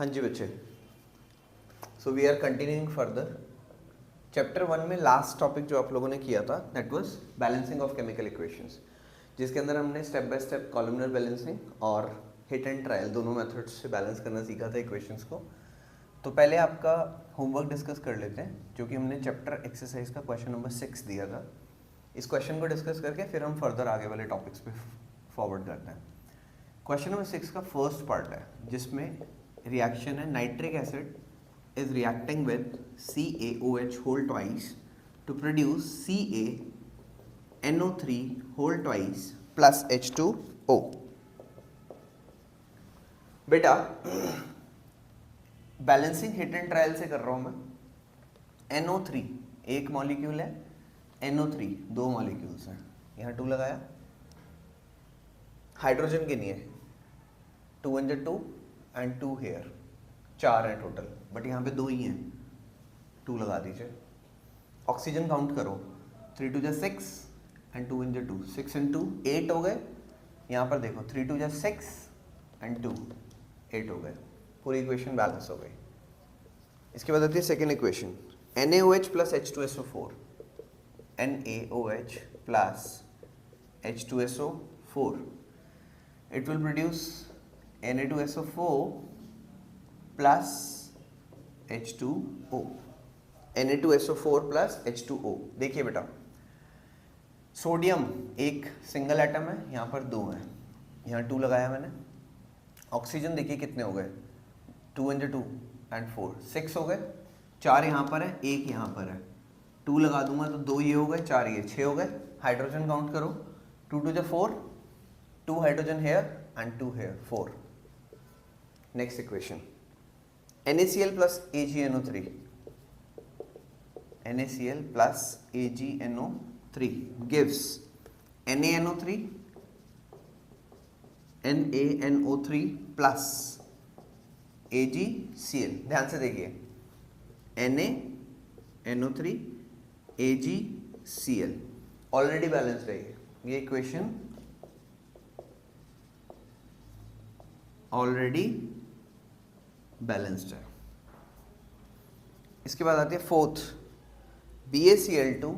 हाँ जी बच्चे, so we are continuing further. Chapter 1 में लास्ट टॉपिक जो आप लोगों ने किया था that was balancing of chemical equations, जिसके अंदर हमने step by step columnar balancing और हिट एंड ट्रायल दोनों मेथड्स से बैलेंस करना सीखा था इक्वेशंस को। तो पहले आपका होमवर्क डिस्कस कर लेते हैं, जो कि हमने चैप्टर एक्सरसाइज का क्वेश्चन नंबर 6 दिया था। इस क्वेश्चन को डिस्कस करके फिर हम फर्दर आगे वाले टॉपिक्स पे फॉरवर्ड करते हैं। क्वेश्चन नंबर 6 का फर्स्ट पार्ट है जिसमें रिएक्शन है nitric acid is reacting with CaOH whole twice to produce CaNO3 whole twice plus H2O। बेटा बैलेंसिंग हिट एंड ट्रायल से कर रहा हूं मैं। NO3 एक मॉलिक्यूल है, NO3 दो मॉलिक्यूल्स हैं। यहाँ 2 लगाया, हाइड्रोजन के नहीं है, 2 × 2 एंड 2 हेयर, 4 हैं टोटल, बट यहाँ पे 2 ही हैं, 2 लगा दीजिए। ऑक्सीजन काउंट करो, 3 × 6 एंड 2 × 2, 6 × 2 8 हो गए। यहाँ पर देखो 3 × 6 एंड 2 8 हो गए, पूरी इक्वेशन बैलेंस हो गई। इसके बाद आती है second equation, NaOH plus H2SO4, NaOH plus H2SO4, it will produce Na2SO4 plus H2O, Na2SO4 plus H2O। देखिए बेटा, सोडियम एक सिंगल एटम है, यहाँ पर 2 हैं, यहाँ 2 लगाया मैंने। ऑक्सीजन देखिए कितने हो गए, 2 × 2 एंड 4, 6 हो गए। 4 यहाँ पर है, 1 यहाँ पर है, 2 लगा दूंगा तो 2 ये हो गए, 4 ये, 6 हो गए। हाइड्रोजन काउंट करो, 2 × 4, 2 hydrogen here and 2 here, 4। Next equation, NaCl plus AgNO3, NaCl plus AgNO3 gives NaNO3 plus AgCl। ध्यान से देखिए, NaNO3 AgCl ऑलरेडी बैलेंस्ड है। ये इक्वेशन ऑलरेडी बैलेंस्ड है। इसके बाद आती है फोर्थ, BaCl2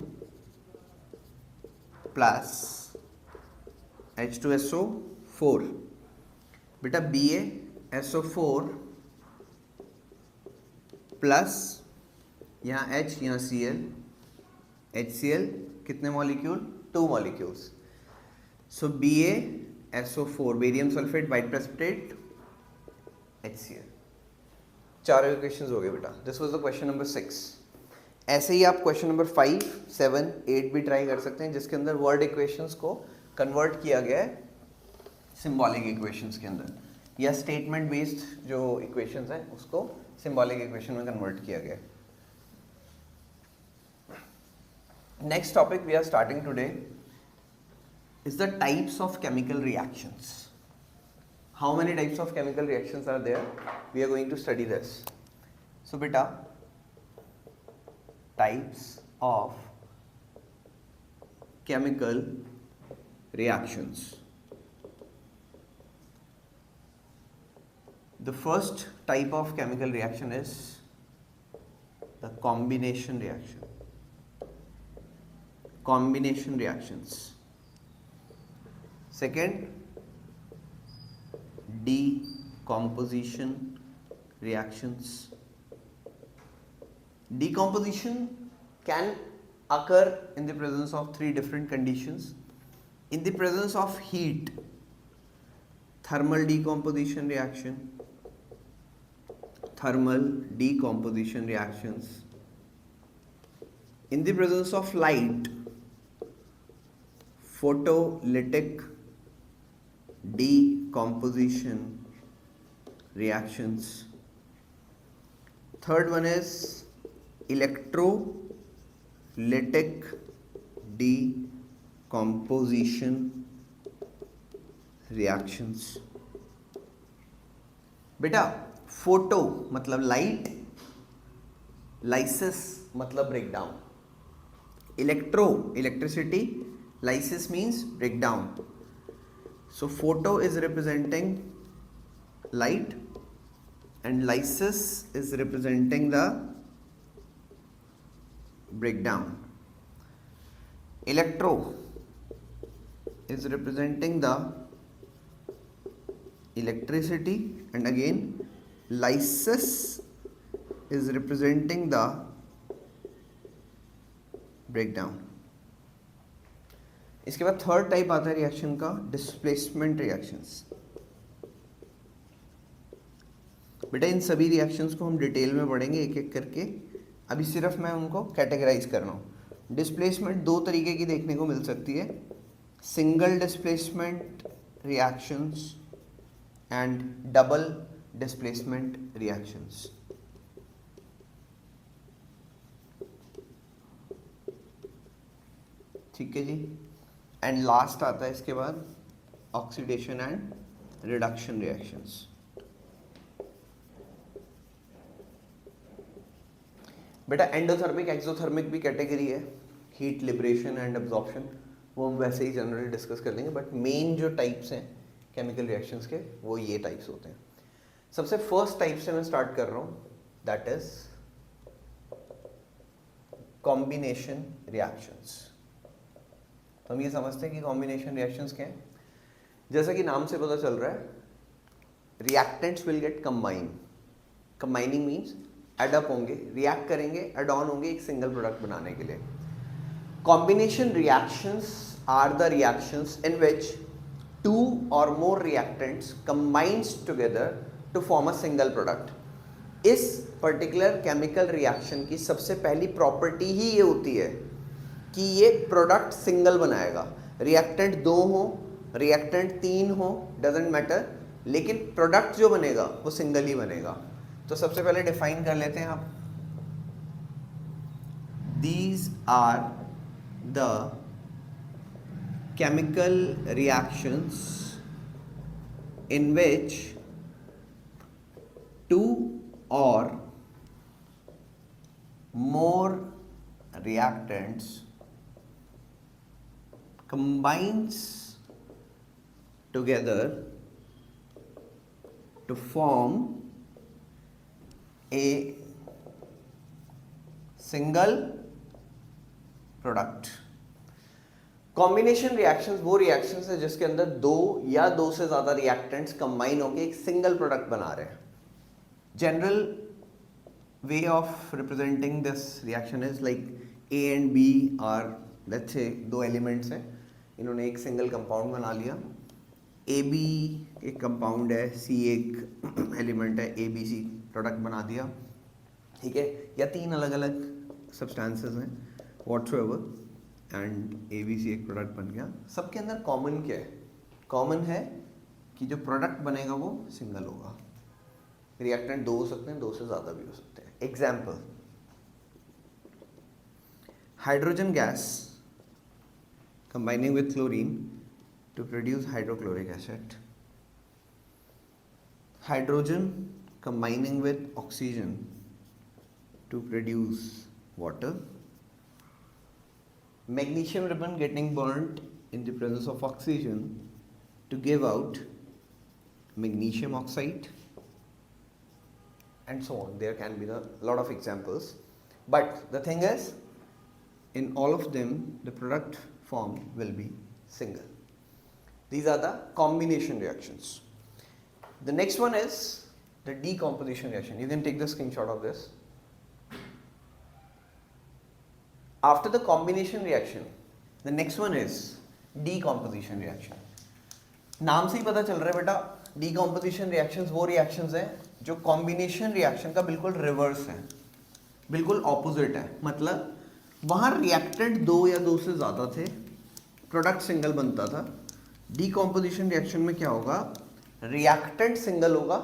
प्लस H2SO4। बेटा BaSO4 प्लस यहाँ H यहाँ Cl, HCl कितने मॉलिक्यूल, 2 मॉलिक्यूल्स। सो BaSO4 barium sulphate white precipitate HCl। 4 equations हो गए बेटा। This was the question number 6। ऐसे ही आप क्वेश्चन नंबर 5, 7, 8 भी ट्राई कर सकते हैं, जिसके अंदर वर्ड इक्वेशंस को कन्वर्ट किया गया है सिंबॉलिक इक्वेशंस के अंदर, या स्टेटमेंट बेस्ड जो इक्वेशंस हैं उसको सिंबॉलिक इक्वेशन में कन्वर्ट किया गया है। Next topic we are starting today is the types of chemical reactions. How many types of chemical reactions are there? We are going to study this. So beta, types of chemical reactions. The first type of chemical reaction is the combination reaction. Combination reactions. Second, decomposition reactions. Decomposition can occur in the presence of 3 different conditions. In the presence of heat, thermal decomposition reaction, thermal decomposition reactions. In the presence of light, photolytic decomposition reactions. Third one is electrolytic decomposition reactions. बेटा photo मतलब light, lysis मतलब breakdown, electricity, lysis means breakdown. So photo is representing light and lysis is representing the breakdown. Electro is representing the electricity, and again lysis is representing the breakdown. इसके बाद third type आता है reaction का, displacement reactions. बेटा इन सभी reactions को हम detail में पढ़ेंगे एक एक करके, अभी सिर्फ मैं उनको कैटेगराइज कर रहा हूँ. डिस्प्लेसमेंट दो तरीके की देखने को मिल सकती है, single displacement reactions and double displacement reactions. ठीक है जी. एंड लास्ट आता है इसके बाद ऑक्सीडेशन एंड रिडक्शन रिएक्शंस. बेटा एंडोथर्मिक एक्सोथर्मिक भी कैटेगरी है, हीट लिबरेशन एंड एब्जॉर्प्शन, वो हम वैसे ही जनरली डिस्कस कर लेंगे, बट मेन जो टाइप्स हैं केमिकल रिएक्शंस के वो ये टाइप्स होते हैं. सबसे फर्स्ट टाइप से मैं स्टार्ट कर रहा हूँ, दैट इज कॉम्बिनेशन रिएक्शंस. तो हम ये समझते हैं कि कॉम्बिनेशन रिएक्शंस क्या है. जैसा कि नाम से पता चल रहा है, reactants will get combine. Combining means add up होंगे, रिएक्ट करेंगे, एड ऑन होंगे एक सिंगल प्रोडक्ट बनाने के लिए. Combination reactions are the reactions in which two और more reactants combines together to form a single product. इस पर्टिकुलर केमिकल रिएक्शन की सबसे पहली प्रॉपर्टी ही ये होती है कि ये प्रोडक्ट सिंगल बनाएगा. रिएक्टेंट दो हो, रिएक्टेंट तीन हो, डजेंट मैटर, लेकिन प्रोडक्ट जो बनेगा वो सिंगल ही बनेगा. तो सबसे पहले डिफाइन कर लेते हैं आप. These are the chemical reactions in which two और more reactants combines together to form a single product. Combination reactions वो रिएक्शंस है जिसके अंदर दो या दो से ज्यादा रिएक्टेंट्स कंबाइन होकर एक सिंगल प्रोडक्ट बना रहे हैं. General way of representing this reaction is like A and B are let's say दो एलिमेंट्स हैं, इन्होंने एक सिंगल कंपाउंड बना लिया. AB एक कंपाउंड है, C एक एलिमेंट है, ABC प्रोडक्ट बना दिया. ठीक है, या तीन अलग अलग सब्सटेंसेस हैं व्हाटसोएवर, एंड ABC एक प्रोडक्ट बन गया. सबके अंदर कॉमन क्या है? कॉमन है कि जो प्रोडक्ट बनेगा वो सिंगल होगा. रिएक्टेंट दो हो सकते हैं, दो से ज़्यादा भी हो सकते हैं. Example, hydrogen gas combining with chlorine to produce hydrochloric acid. Hydrogen combining with oxygen to produce water. Magnesium ribbon getting burnt in the presence of oxygen to give out magnesium oxide, and so on. There can be a lot of examples, but the thing is, in all of them the product form will be single. These are the combination reactions. The next one is the decomposition reaction. You can take the screenshot of this. After the combination reaction, the next one is decomposition reaction. नाम से ही पता चल रहा है बेटा, decomposition reactions वो reactions हैं जो combination reaction का बिल्कुल reverse है, बिल्कुल opposite है. मतलब वहाँ रिएक्टेंट दो या दो से ज़्यादा थे, प्रोडक्ट सिंगल बनता था. डीकॉम्पोजिशन रिएक्शन में क्या होगा? रिएक्टेंट सिंगल होगा,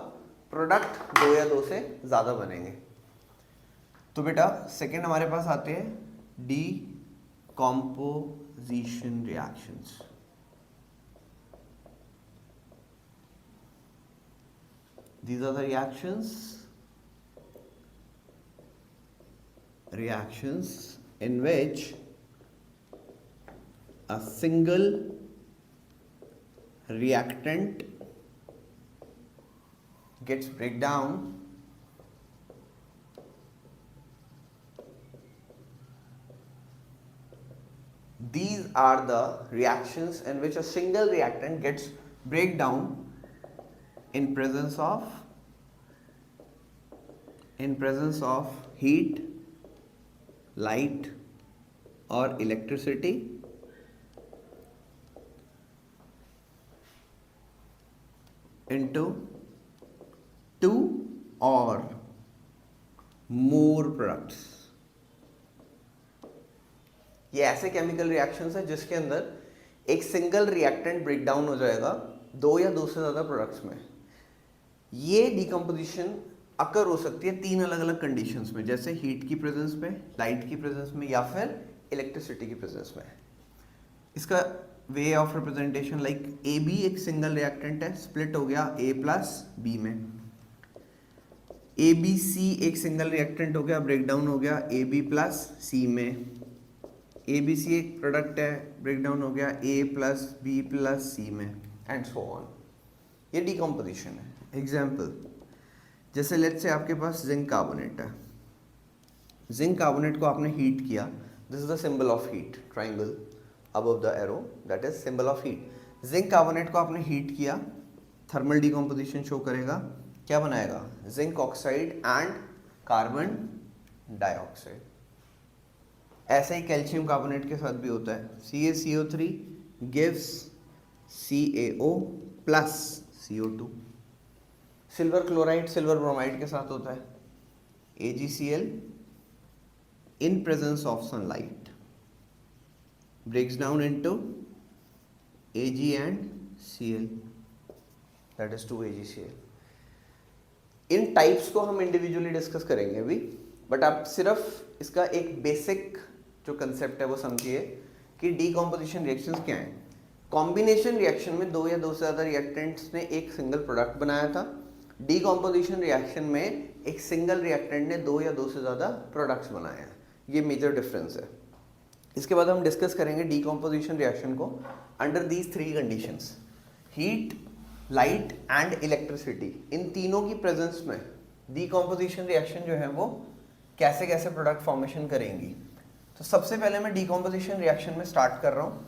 प्रोडक्ट दो या दो से ज़्यादा बनेंगे. तो बेटा सेकेंड हमारे पास आते हैं decomposition reactions. These are the reactions in which a single reactant gets break down These are the reactions in which a single reactant gets break down in presence of heat, light or electricity into two or more products. ये ऐसे chemical reactions हैं जिसके अंदर एक single reactant break down हो जाएगा दो या दो से ज़्यादा प्रोडक्ट्स में। ये डिकम्पोजिशन अकर हो सकती है तीन अलग अलग कंडीशंस में, जैसे हीट की प्रेजेंस में, लाइट की प्रेजेंस में या फिर इलेक्ट्रिसिटी की प्रेजेंस में। इसका way of representation like A B एक सिंगल रिएक्टेंट है, स्प्लिट हो गया ए प्लस बी में। ए बी सी एक सिंगल रिएक्टेंट हो गया, ब्रेक डाउन हो गया ए बी प्लस सी में। ए बी सी एक प्रोडक्ट है, ब्रेक डाउन हो गया ए प्लस बी प्लस सी में, एंड सो ऑन। ये डिकम्पोजिशन है। एग्जाम्पल, जैसे लेट्स से आपके पास जिंक कार्बोनेट है। जिंक कार्बोनेट को आपने हीट किया, this is the symbol of heat, triangle above the arrow, that is symbol of heat. Zinc carbonate को आपने हीट किया, थर्मल डिकम्पोजिशन शो करेगा, क्या बनाएगा? Zinc oxide and carbon dioxide. ऐसा ही कैल्शियम कार्बोनेट के साथ भी होता है, CaCO3 gives CaO plus CO2। Silver chloride silver bromide के साथ होता है, AgCl in presence of sunlight breaks down into Ag and Cl, that is 2AgCl। In types को हम इंडिविजुअली डिस्कस करेंगे अभी, बट आप सिर्फ इसका एक बेसिक जो कंसेप्ट है वो समझिए कि डीकॉम्पोजिशन रिएक्शंस क्या हैं। कॉम्बिनेशन रिएक्शन में दो या दो से ज़्यादा रिएक्टेंट्स ने एक सिंगल प्रोडक्ट बनाया था। डीकॉम्पोजिशन रिएक्शन में एक सिंगल रिएक्टेंट ने दो या दो से ज़्यादा प्रोडक्ट्स बनाए हैं। ये मेजर डिफरेंस है। इसके बाद हम डिस्कस करेंगे डीकॉम्पोजिशन रिएक्शन को under these three conditions, heat, light and electricity. इन तीनों की प्रेजेंस में डीकॉम्पोजिशन रिएक्शन जो है वो कैसे कैसे प्रोडक्ट फॉर्मेशन करेंगी। तो सबसे पहले मैं डीकॉम्पोजिशन रिएक्शन में स्टार्ट कर रहा हूँ।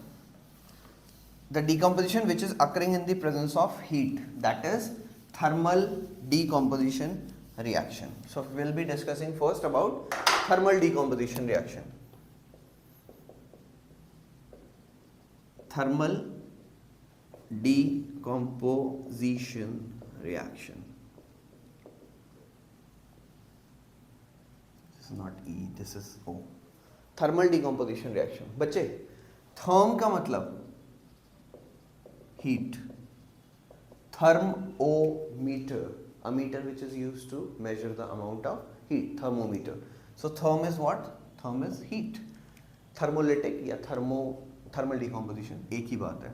The decomposition which is occurring in the presence of heat, that is thermal decomposition reaction. So we will be discussing first about thermal decomposition reaction. Thermal decomposition reaction. This is not E, this is O. Thermal decomposition reaction. बच्चे, therm का मतलब heat. Thermometer, a meter which is used to measure the amount of heat. Thermometer. So therm is what? Therm is heat. Thermolytic या thermal decomposition एक ही बात है।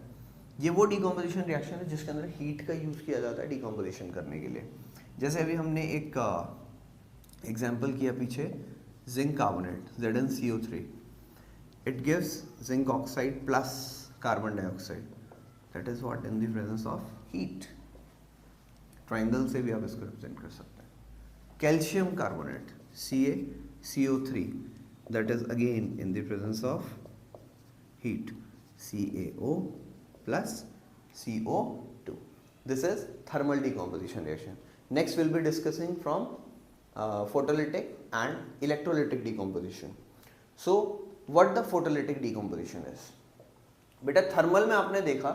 ये वो decomposition reaction है जिसके अंदर हीट का यूज़ किया जाता है डिकम्पोजिशन करने के लिए। जैसे अभी हमने एक एग्जांपल किया पीछे, zinc carbonate ZnCO3, it gives zinc oxide plus carbon dioxide, that is what in the presence of heat. Triangle से भी आप इसको रिप्रेजेंट कर सकते हैं। Calcium carbonate CaCO3, that is again in the presence of heat, CaO plus CO2. This is thermal decomposition reaction. Next we'll be discussing from photolytic and electrolytic decomposition. So what the photolytic decomposition is? बेटा thermal में आपने देखा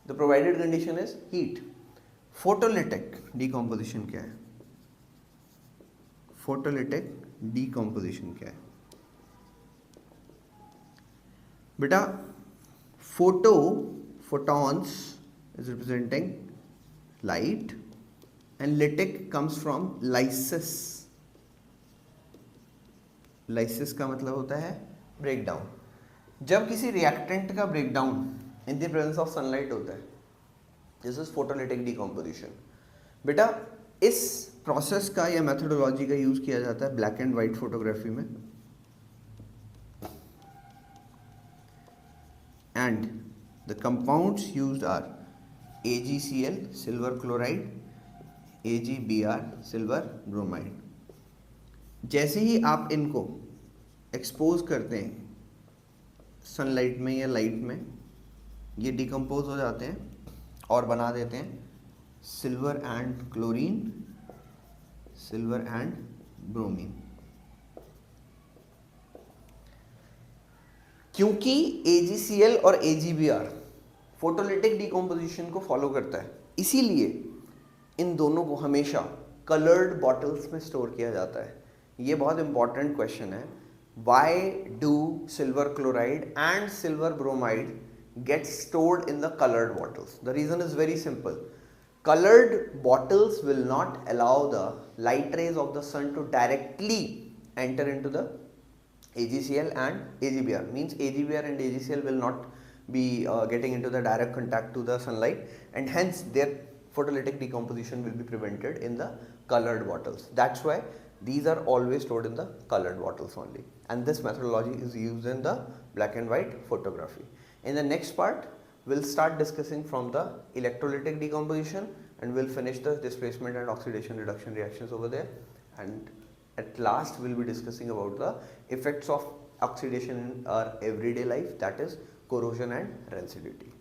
the provided condition is heat. Photolytic decomposition क्या है? Photolytic decomposition क्या है बेटा? photons is representing light and lytic comes from lysis. lysis का मतलब होता है ब्रेकडाउन। जब किसी रिएक्टेंट का breakdown in the presence of sunlight होता है, दिस इज फोटोलिटिक डिकम्पोजिशन। बेटा इस प्रोसेस का या मेथोडोलॉजी का यूज किया जाता है ब्लैक एंड व्हाइट फोटोग्राफी में, and the compounds used are AgCl silver chloride, AgBr silver bromide। जैसे ही आप इनको एक्सपोज करते हैं सनलाइट में या लाइट में, ये डिकम्पोज हो जाते हैं और बना देते हैं silver and chlorine, silver and bromine. क्योंकि AgCl और AgBr फोटोलिटिक डिकम्पोजिशन को फॉलो करता है, इसीलिए इन दोनों को हमेशा कलर्ड बॉटल्स में स्टोर किया जाता है। ये बहुत इंपॉर्टेंट क्वेश्चन है। Why do silver chloride and silver bromide get stored in the colored bottles? The reason is very simple. Colored bottles will not allow the light rays of the sun to directly enter into the AgCl and AgBr. Means AgBr and AgCl will not be getting into the direct contact to the sunlight, and hence their photolytic decomposition will be prevented in the colored bottles. That's why these are always stored in the colored bottles only, and this methodology is used in the black and white photography. In the next part, we'll start discussing from the electrolytic decomposition, and we'll finish the displacement and oxidation reduction reactions over there. And at last, we'll be discussing about the effects of oxidation in our everyday life, that is corrosion and rancidity.